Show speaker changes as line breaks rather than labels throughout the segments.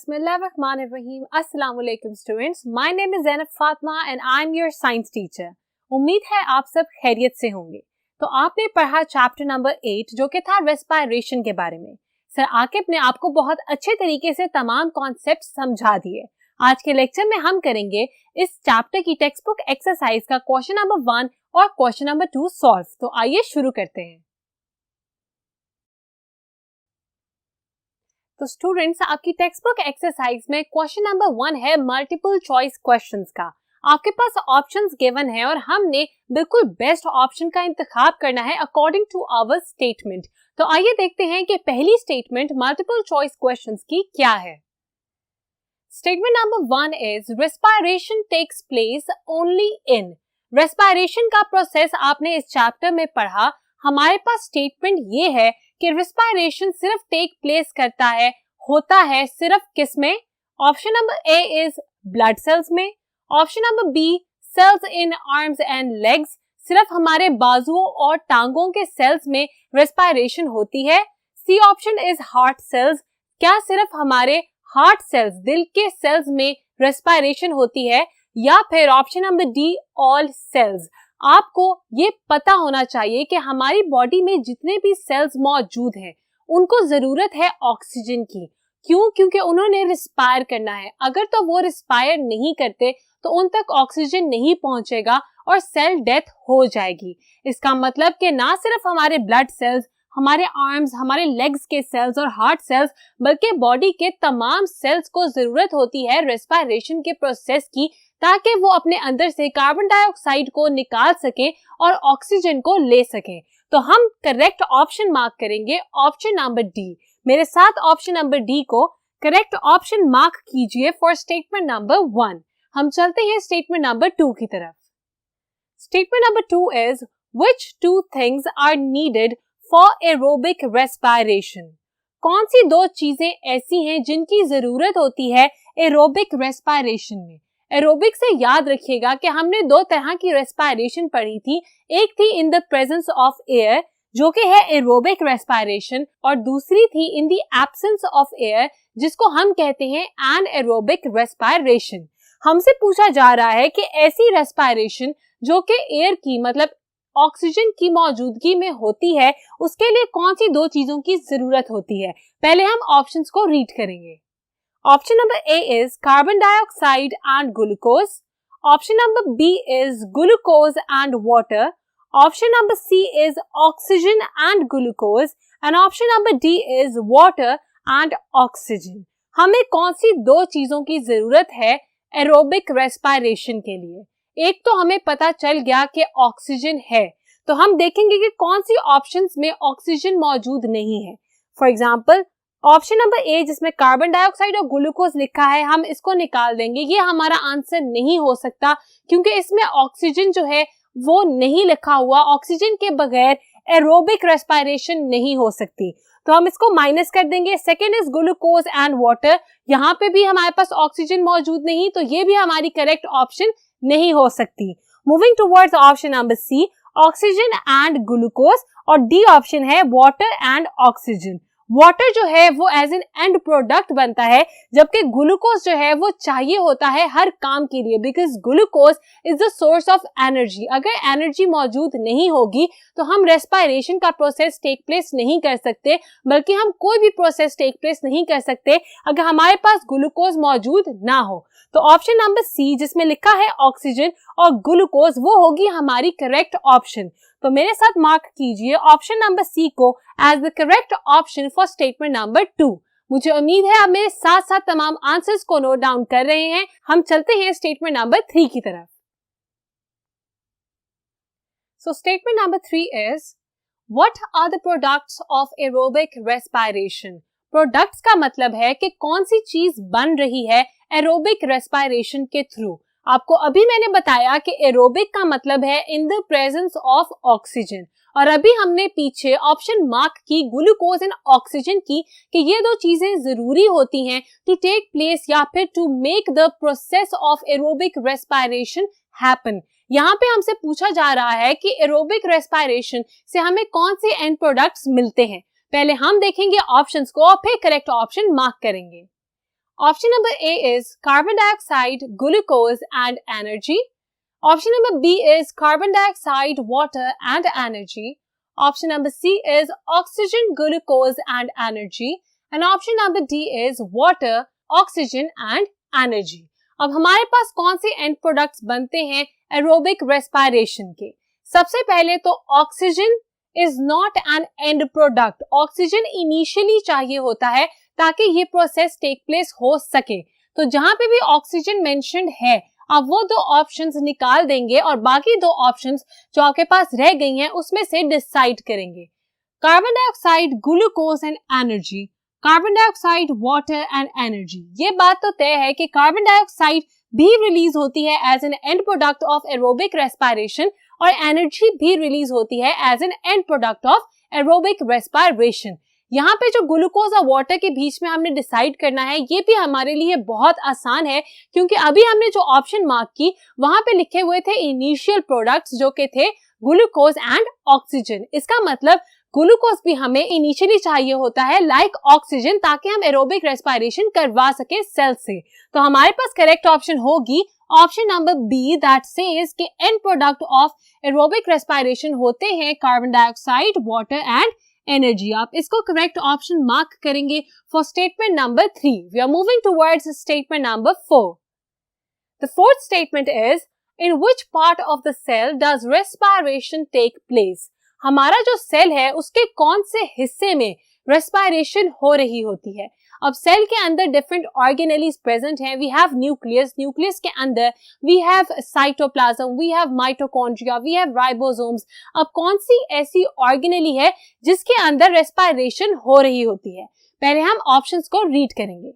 Bismillahirrahmanirrahim. Assalamu alaikum students. My name is Zainab Fatma and I'm your science teacher. उम्मीद है आप सब खैरियत से होंगे। तो आपने पढ़ा चैप्टर नंबर 8 जो कि था रेस्पिरेशन के बारे में। सर आकिब ने आपको बहुत अच्छे तरीके से तमाम कॉन्सेप्ट समझा दिए। आज के लेक्चर में हम करेंगे इस चैप्टर की टेक्स्ट बुक एक्सरसाइज का क्वेश्चन नंबर 1 और क्वेश्चन नंबर 2 सॉल्व। तो आइए शुरू करते हैं। तो स्टूडेंट्स आपकी टेक्स्ट बुक एक्सरसाइज में क्वेश्चन नंबर 1 है मल्टीपल चॉइस क्वेश्चंस का। आपके पास ऑप्शंस गिवन है और हमने बिल्कुल बेस्ट ऑप्शन का इंतखाब करना है अकॉर्डिंग टू आवर स्टेटमेंट। तो आइए देखते हैं कि पहली स्टेटमेंट मल्टीपल चॉइस क्वेश्चंस की क्या है। Statement number 1 is respiration takes place only in. Respiration का प्रोसेस आपने इस चैप्टर में पढ़ा। हमारे पास स्टेटमेंट ये है कि रेस्पिरेशन सिर्फ टेक प्लेस करता है, होता है सिर्फ किस में? Option number A is blood cells में। Option number B cells in arms and legs, सिर्फ हमारे बाजुओं और टांगों के सेल्स में रेस्पिरेशन होती है। C option is heart cells, क्या सिर्फ हमारे हार्ट सेल्स दिल के सेल्स में रेस्पिरेशन होती है? या फिर option number D all cells. आपको ये पता होना चाहिए कि हमारी बॉडी में जितने भी सेल्स मौजूद हैं उनको जरूरत है ऑक्सीजन की। क्यों? क्योंकि उन्होंने रिस्पायर करना है। अगर तो वो रिस्पायर नहीं करते तो उन तक ऑक्सीजन नहीं पहुंचेगा और सेल डेथ हो जाएगी। इसका मतलब कि ना सिर्फ हमारे ब्लड सेल्स, हमारे आर्म्स, हमारे लेग्स के सेल्स और हार्ट सेल्स, बल्कि बॉडी के तमाम सेल्स को जरूरत होती है रेस्पिरेशन के प्रोसेस की, ताकि वो अपने अंदर से कार्बन डाइऑक्साइड को निकाल सकें और ऑक्सीजन को ले सकें। तो हम करेक्ट ऑप्शन मार्क करेंगे ऑप्शन नंबर डी। मेरे साथ ऑप्शन नंबर डी को करेक्ट ऑप्शन मार्क कीजिए फॉर स्टेटमेंट नंबर 1। हम चलते हैं स्टेटमेंट नंबर 2 की तरफ। Statement number 2 is which two things are needed for aerobic respiration. कौन सी दो चीजें ऐसी हैं जिनकी जरूरत होती है एरोबिक रेस्पिरेशन में? एरोबिक से याद रखिएगा कि हमने दो तरह की रेस्पिरेशन पढ़ी थी। एक थी in the presence of air जो कि है एरोबिक रेस्पिरेशन, और दूसरी थी in the absence of air जिसको हम कहते हैं एनएरोबिक रेस्पिरेशन। हमसे पूछा जा रहा है कि ऐसी रेस्पिरेशन जो कि एयर की मतलब ऑक्सीजन की मौजूदगी में होती है उसके लिए कौन सी दो चीजों की जरूरत होती है। पहले हम ऑप्शंस को रीड करेंगे। Option number A is carbon dioxide and glucose. Option number B is glucose and water. Option number C is oxygen and glucose. And option number D is water and oxygen. हमें कौन सी दो चीजों की जरूरत है aerobic respiration के लिए? एक तो हमें पता चल गया कि ऑक्सीजन है, तो हम देखेंगे कि कौन सी ऑप्शंस में ऑक्सीजन मौजूद नहीं है। फॉर एग्जाम्पल ऑप्शन नंबर ए जिसमें कार्बन डाइऑक्साइड और ग्लूकोज लिखा है, हम इसको निकाल देंगे। ये हमारा आंसर नहीं हो सकता क्योंकि इसमें ऑक्सीजन जो है वो नहीं लिखा हुआ। ऑक्सीजन के बगैर एरोबिक रेस्पिरेशन नहीं हो सकती, तो हम इसको माइनस कर देंगे। Second is glucose and water, यहाँ पे भी हमारे पास ऑक्सीजन मौजूद नहीं, तो ये भी हमारी करेक्ट ऑप्शन नहीं हो सकती। Moving towards option number C oxygen and glucose, और डी ऑप्शन है वाटर एंड ऑक्सीजन। वाटर जो है वो एज एन एंड प्रोडक्ट बनता है, जबकि ग्लूकोज जो है वो चाहिए होता है हर काम के लिए, because glucose is the source of energy. अगर एनर्जी मौजूद नहीं होगी तो हम रेस्पिरेशन का प्रोसेस टेक प्लेस नहीं कर सकते, बल्कि हम कोई भी प्रोसेस टेक प्लेस नहीं कर सकते अगर हमारे पास ग्लूकोज मौजूद ना हो। तो ऑप्शन नंबर सी जिसमें लिखा है ऑक्सीजन और ग्लूकोज वो होगी हमारी करेक्ट ऑप्शन। तो मेरे साथ मार्क कीजिए ऑप्शन नंबर सी को as the correct option for statement number 2। मुझे उम्मीद है आप मेरे साथ साथ तमाम आंसर्स को नोट डाउन कर रहे हैं। हम चलते हैं स्टेटमेंट नंबर 3 की तरफ। So statement number 3 is what are the products of aerobic respiration. Products का मतलब है कि कौन सी चीज बन रही है एरोबिक रेस्पिरेशन के थ्रू। आपको अभी मैंने बताया कि एरोबिक का मतलब है in the presence of oxygen, और अभी हमने पीछे ऑप्शन मार्क की ग्लूकोज एंड ऑक्सीजन की कि ये दो चीजें जरूरी होती हैं टू टेक प्लेस या फिर to make the process of aerobic respiration happen. यहाँ पे हमसे पूछा जा रहा है कि एरोबिक रेस्पिरेशन से हमें कौन से एंड प्रोडक्ट्स मिलते हैं। पहले हम देखेंगे ऑप्शंस को और फिर करेक्ट ऑप्शन मार्क करेंगे। Option number A is carbon dioxide, glucose and energy. Option number B is carbon dioxide, water and energy. Option number C is oxygen, glucose and energy. And option number D is water, oxygen and energy. अब हमारे पास कौन से and products बनते हैं aerobic respiration के? सबसे पहले तो oxygen is not an end product. Oxygen initially चाहिए होता है ताकि ये प्रोसेस टेक प्लेस हो सके. तो जहां पे भी ऑक्सीजन मेंशन्ड है अब वो दो ऑप्शंस निकाल देंगे और बाकी दो ऑप्शंस जो आपके पास रह गई हैं उसमें से डिसाइड करेंगे. Carbon dioxide, glucose and energy, carbon dioxide, water and energy. ये बात तो तय है कि कार्बन डाइऑक्साइड भी रिलीज होती है as an end product of aerobic respiration और एनर्जी भी रिलीज होती है as an end product of aerobic respiration. यहाँ पे जो ग्लूकोज और वाटर के बीच में हमने डिसाइड करना है ये भी हमारे लिए बहुत आसान है क्योंकि अभी हमने जो ऑप्शन मार्क की वहां पे लिखे हुए थे इनिशियल प्रोडक्ट्स जो कि थे ग्लूकोज एंड ऑक्सीजन. इसका मतलब ग्लूकोज भी हमें इनिशियली चाहिए होता है लाइक ऑक्सीजन ताकि हम एरोबिक रेस्पिरेशन करवा सके सेल से. तो हमारे पास करेक्ट ऑप्शन होगी option number B that says कि end product of aerobic respiration होते हैं carbon dioxide, water and energy. आप इसको करेक्ट ऑप्शन मार्क करेंगे for statement number 3. We are moving towards statement number 4. The fourth statement is in which part of the cell does respiration take place. हमारा जो cell है उसके कौन से हिस्से में रेस्पिरेशन हो रही होती है. अब सेल के अंदर डिफरेंट ऑर्गेनेलीज प्रेजेंट हैं. वी हैव न्यूक्लियस, न्यूक्लियस के अंदर we have cytoplasm, we have mitochondria, we have ribosomes. अब कौन सी ऐसी ऑर्गेनेली है जिसके अंदर रेस्पिरेशन हो रही होती है? पहले हम ऑप्शंस को रीड करेंगे.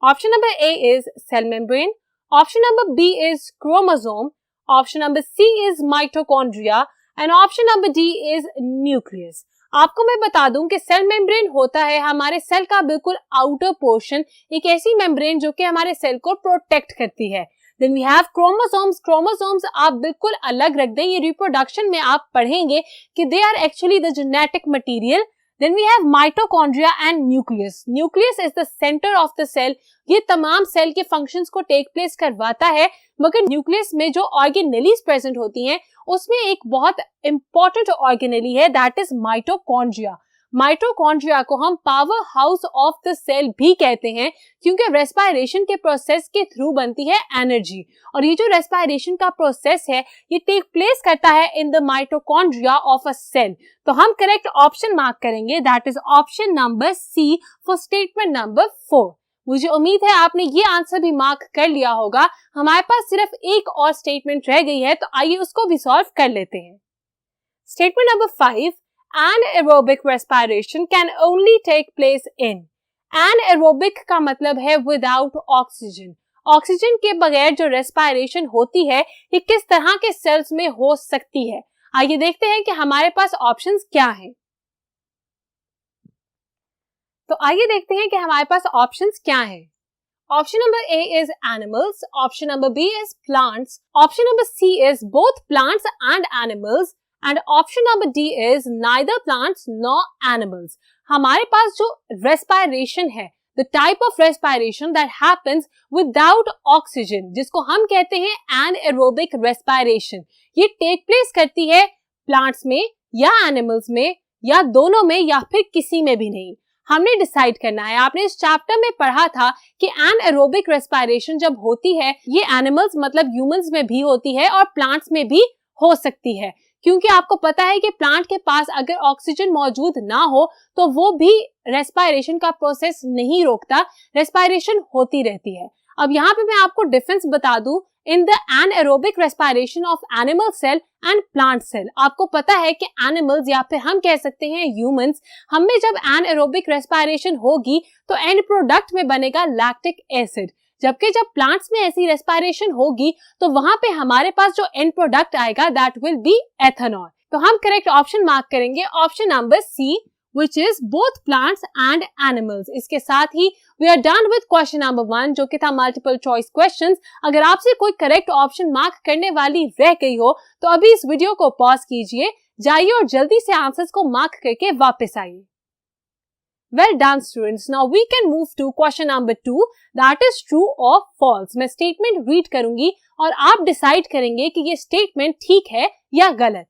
Option number A is cell membrane, option number B is chromosome, option number C is mitochondria and option number D is nucleus. आपको मैं बता दूं कि सेल मेम्ब्रेन होता है हमारे सेल का बिल्कुल आउटर पोर्शन, एक ऐसी मेम्ब्रेन जो कि हमारे सेल को प्रोटेक्ट करती है. Then we have chromosomes. Chromosomes आप बिल्कुल अलग रख दें, ये रिप्रोडक्शन में आप पढ़ेंगे कि they are actually the genetic material. Then we have mitochondria and nucleus. Nucleus is the center of the cell. ये तमाम सेल के फंक्शंस को टेक प्लेस करवाता है मगर न्यूक्लियस में जो ऑर्गेनेलीज प्रेजेंट होती हैं उसमें एक बहुत इंपॉर्टेंट ऑर्गेनेली है दैट इज माइटोकॉन्ड्रिया. माइटोकॉन्ड्रिया को हम power house of the cell भी कहते हैं क्योंकि रेस्पिरेशन के प्रोसेस के थ्रू बनती है एनर्जी और ये जो रेस्पिरेशन का प्रोसेस है ये टेक प्लेस करता है in the mitochondria of a cell. तो हम करेक्ट ऑप्शन मार्क करेंगे that is option number C for statement number 4. मुझे उम्मीद है आपने ये आंसर भी मार्क कर लिया होगा. हमारे पास सिर्फ एक और स्टेटमेंट रह गई है तो आइए उसको भी सॉल्व कर लेते हैं. Statement number 5, anaerobic respiration can only take place in. anaerobic का मतलब है without oxygen. ऑक्सीजन के बगैर जो रेस्पिरेशन होती है ये किस तरह के सेल्स में हो सकती है? आइए देखते हैं कि हमारे पास ऑप्शंस क्या हैं. तो आइए देखते हैं कि हमारे पास ऑप्शंस क्या हैं. Option number A is animals, option number B is plants, option number C is both plants and animals and option number D is neither plants nor animals. हमारे पास जो रेस्पिरेशन है the type of respiration that happens without oxygen जिसको हम कहते हैं anaerobic respiration, ये take place करती है प्लांट्स में या एनिमल्स में या दोनों में या फिर किसी में भी नहीं. हमने डिसाइड करना है. आपने इस चैप्टर में पढ़ा था कि एनएरोबिक रेस्पिरेशन जब होती है ये एनिमल्स मतलब ह्यूमंस में भी होती है और प्लांट्स में भी हो सकती है क्योंकि आपको पता है कि प्लांट के पास अगर ऑक्सीजन मौजूद ना हो तो वो भी रेस्पिरेशन का प्रोसेस नहीं रोकता, रेस्पिरेशन होती रहती है. अब यहाँ पे मैं आपको डिफरेंस बता दूं in the anaerobic respiration of animal cell and plant cell. आपको पता है कि एनिमल्स या फिर हम कह सकते हैं ह्यूमंस, हमें जब एनएरोबिक रेस्पिरेशन होगी तो एंड प्रोडक्ट में बनेगा लैक्टिक एसिड, जबकि जब प्लांट्स में ऐसी रेस्पिरेशन होगी तो वहां पे हमारे पास जो एंड प्रोडक्ट आएगा दैट विल बी एथेनॉल. तो हम करेक्ट ऑप्शन मार्क करेंगे option number C which is both plants and animals. इसके साथ ही we are done with question number 1 जो कि था multiple choice questions. अगर आपसे कोई करेक्ट ऑप्शन मार्क करने वाली रह गई हो तो अभी इस वीडियो को पॉज कीजिए, जाइए और जल्दी से आंसर्स को मार्क करके वापस आइए. Well done students. Now we can move to question number 2, that is true or false. मैं statement read करूंगी और आप decide करेंगे कि ये statement ठीक है या गलत.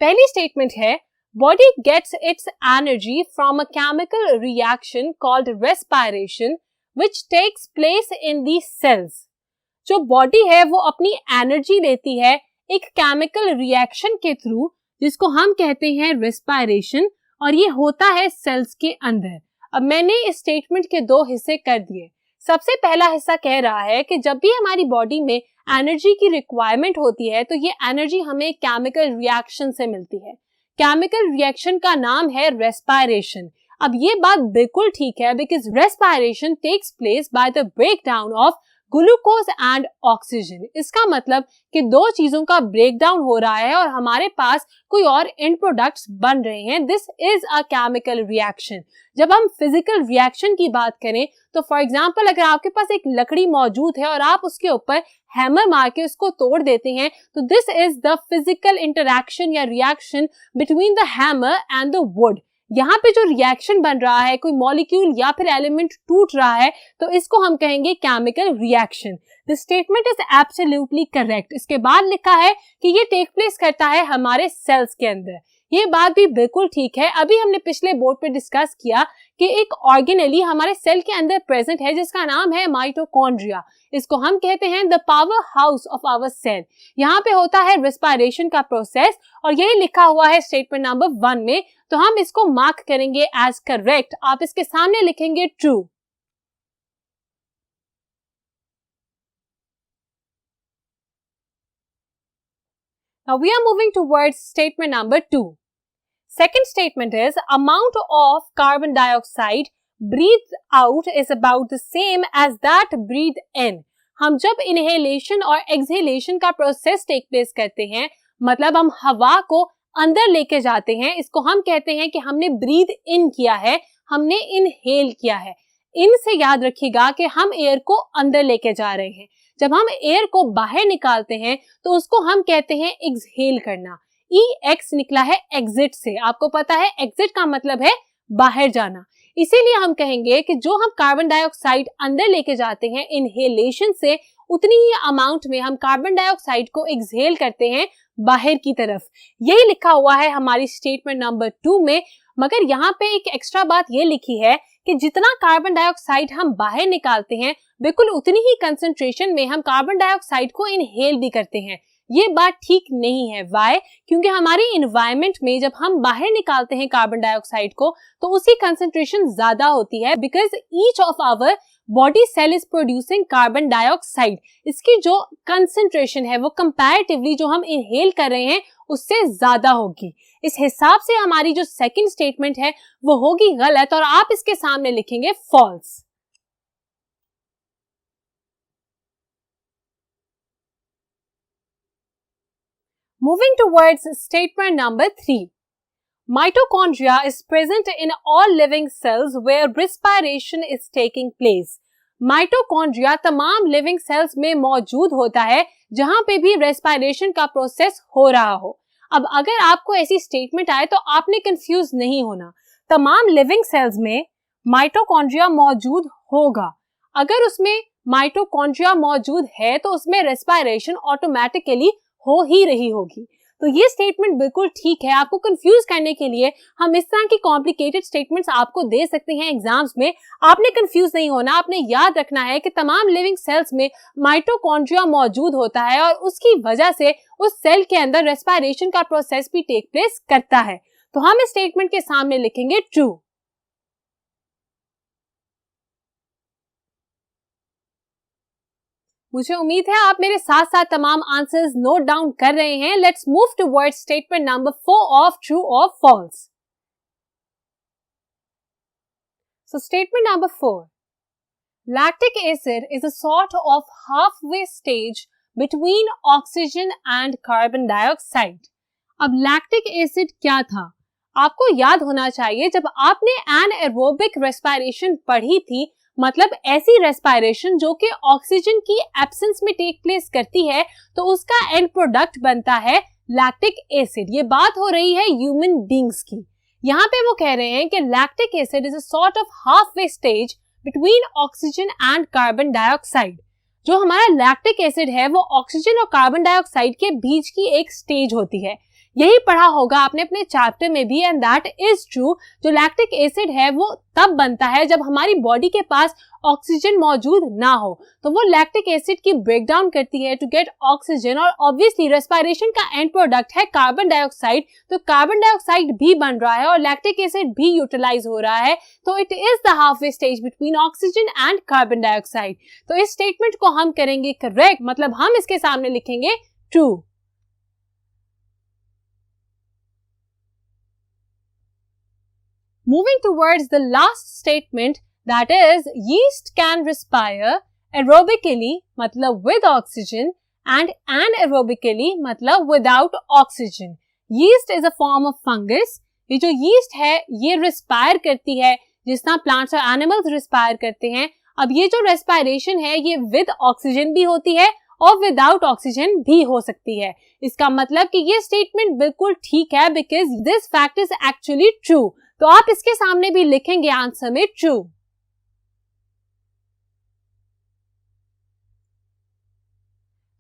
पहली statement है body gets its energy from a chemical reaction called respiration which takes place in the cells. जो body है वो अपनी energy लेती है एक chemical reaction के through जिसको हम कहते हैं respiration और ये होता है सेल्स के अंदर. अब मैंने इस स्टेटमेंट के 2 हिस्से कर दिए. सबसे पहला हिस्सा कह रहा है कि जब भी हमारी बॉडी में एनर्जी की रिक्वायरमेंट होती है तो ये एनर्जी हमें केमिकल रिएक्शन से मिलती है. केमिकल रिएक्शन का नाम है रेस्पिरेशन. अब ये बात बिल्कुल ठीक है because respiration takes place by the breakdown of glucose and oxygen. इसका मतलब कि 2 चीजों का ब्रेकडाउन हो रहा है और हमारे पास कोई और एंड प्रोडक्ट्स बन रहे हैं. This is a chemical reaction. जब हम फिजिकल रिएक्शन की बात करें तो फॉर एग्जांपल अगर आपके पास एक लकड़ी मौजूद है और आप उसके ऊपर हैमर मार के उसको तोड़ देते हैं तो this is the physical interaction या reaction between the hammer and the wood. यहाँ पे जो रिएक्शन बन रहा है कोई मॉलिक्यूल या फिर एलिमेंट टूट रहा है तो इसको हम कहेंगे chemical reaction. This statement is absolutely correct. इसके बाद लिखा है कि ये टेक प्लेस करता है हमारे सेल्स के अंदर. ये बात भी बिल्कुल ठीक है. अभी हमने पिछले बोर्ड पे डिस्कस किया कि एक ऑर्गेनेली हमारे सेल के अंदर प्रेजेंट है जिसका नाम है माइटोकॉन्ड्रिया. इसको हम कहते हैं the power house of our cell. यहाँ पे होता है रेस्पिरेशन का प्रोसेस और यही लिखा हुआ है स्टेटमेंट नंबर 1 में. तो हम इसको मार्क करेंगे एज करेक्ट. आप इसके सामने लिखेंगे true. Now we are moving towards statement number 2. Second statement is amount of carbon dioxide breathed out is about the same as that breathed in. हम जब inhalation और exhalation का process take place करते हैं मतलब हम हवा को अंदर लेके जाते हैं, इसको हम कहते हैं कि हमने breathe in किया है, हमने inhale किया है. इन से याद रखिएगा कि हम एयर को अंदर लेके जा रहे हैं. जब हम एयर को बाहर निकालते हैं तो उसको हम कहते हैं एक्सहेल करना. EX निकला है एग्जिट से. आपको पता है एग्जिट का मतलब है बाहर जाना. इसीलिए हम कहेंगे कि जो हम कार्बन डाइऑक्साइड अंदर लेके जाते हैं इनहेलेशन से उतनी ही अमाउंट में हम कार्बन डाइऑक्साइड को एक्सहेल करते हैं बाहर की तरफ. यही लिखा हुआ है हमारी स्टेटमेंट नंबर 2 में. मगर यहाँ पे एक एक्स्ट्रा बात ये लिखी है कि जितना कार्बन डाइऑक्साइड हम बाहर निकालते हैं बिल्कुल उतनी ही कंसंट्रेशन में हम कार्बन डाइऑक्साइड को इनहेल भी करते हैं. ये बात ठीक नहीं है. व्हाई? क्योंकि हमारे एनवायरनमेंट में जब हम बाहर निकालते हैं कार्बन डाइऑक्साइड को तो उसकी कंसंट्रेशन ज्यादा होती है because each of our body cell is producing carbon dioxide. इसकी जो कंसंट्रेशन है वो कंपैरेटिवली जो हम इनहेल कर रहे हैं उससे ज्यादा होगी. इस हिसाब से हमारी जो सेकंड स्टेटमेंट है वो होगी गलत और आप इसके सामने लिखेंगे false. Moving towards statement number 3. Mitochondria is present in all living cells where respiration is taking place. Mitochondria तमाम living cells में मौजूद होता है जहां पे भी respiration का प्रोसेस हो रहा हो. अब अगर आपको ऐसी स्टेटमेंट आए तो आपने कंफ्यूज नहीं होना. तमाम लिविंग सेल्स में माइटोकॉन्ड्रिया मौजूद होगा. अगर उसमें माइटोकॉन्ड्रिया मौजूद है तो उसमें रेस्पिरेशन ऑटोमेटिकली हो ही रही होगी. तो ये स्टेटमेंट बिल्कुल ठीक है. आपको कंफ्यूज करने के लिए हम इस तरह की कॉम्प्लिकेटेड स्टेटमेंट्स आपको दे सकते हैं एग्जाम्स में. आपने कंफ्यूज नहीं होना. आपने याद रखना है कि तमाम लिविंग सेल्स में माइटोकॉन्ड्रिया मौजूद होता है और उसकी वजह से उस सेल के अंदर रेस्पिरेशन का प्रोसेस भी टेक प्लेस करता है. तो हम इस स्टेटमेंट के सामने लिखेंगे ट्रू. मुझे उम्मीद है आप मेरे साथ साथ तमाम आंसर्स नोट डाउन कर रहे हैं. Let's move towards statement number 4 of true or false. So statement number 4. Lactic acid is a sort of halfway stage between oxygen and carbon dioxide. अब लैक्टिक एसिड क्या था? आपको याद होना चाहिए जब आपने एनाएरोबिक रेस्पिरेशन पढ़ी थी मतलब ऐसी रेस्पिरेशन जो कि ऑक्सीजन की एब्सेंस में टेक प्लेस करती है तो उसका एंड प्रोडक्ट बनता है लैक्टिक एसिड. ये बात हो रही है ह्यूमन बींग्स की. यहाँ पे वो कह रहे हैं कि lactic acid is a sort of halfway stage between oxygen and carbon dioxide. जो हमारा लैक्टिक एसिड है वो ऑक्सीजन और कार्बन डाइऑक्साइड के बीच की एक स्टेज होती है। यही पढ़ा होगा आपने अपने चैप्टर में भी, एंड दैट इज ट्रू। जो लैक्टिक एसिड है वो तब बनता है जब हमारी बॉडी के पास ऑक्सीजन मौजूद ना हो, तो वो लैक्टिक एसिड की ब्रेकडाउन करती है टू गेट ऑक्सीजन, और ऑब्वियसली रेस्पिरेशन का एंड प्रोडक्ट है कार्बन डाइऑक्साइड, तो कार्बन डाइऑक्साइड भी बन रहा है और लैक्टिक एसिड भी यूटिलाइज हो रहा है, तो it is the half way stage between oxygen and carbon dioxide. तो इस स्टेटमेंट को हम करेंगे करेक्ट, मतलब हम इसके सामने लिखेंगे true. Moving towards the last statement, that is, yeast can respire aerobically मतलब with oxygen and anaerobically मतलब without oxygen. Yeast is a form of fungus. ये जो yeast है ये respire करती है जिस तरह plants और animals respire करते हैं। अब ये जो respiration है ये with oxygen भी होती है और विदाउट ऑक्सीजन भी हो सकती है। इसका मतलब कि ये स्टेटमेंट बिल्कुल ठीक है because this fact is actually true. तो आप इसके सामने भी लिखेंगे आंसर में ट्रू।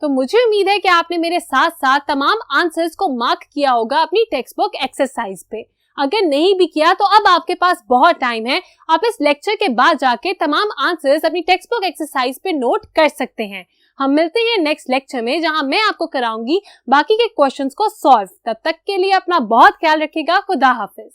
तो मुझे उम्मीद है कि आपने मेरे साथ साथ तमाम आंसर्स को मार्क किया होगा अपनी टेक्स्ट बुक एक्सरसाइज पे। अगर नहीं भी किया तो अब आपके पास बहुत टाइम है, आप इस लेक्चर के बाद जाके तमाम आंसर्स अपनी टेक्स्ट बुक एक्सरसाइज पे नोट कर सकते हैं। हम मिलते हैं नेक्स्ट लेक्चर में जहां मैं आपको कराऊंगी बाकी के क्वेश्चंस को सॉल्व। तब तक के लिए अपना बहुत ख्याल रखिएगा। खुदा हाफिज।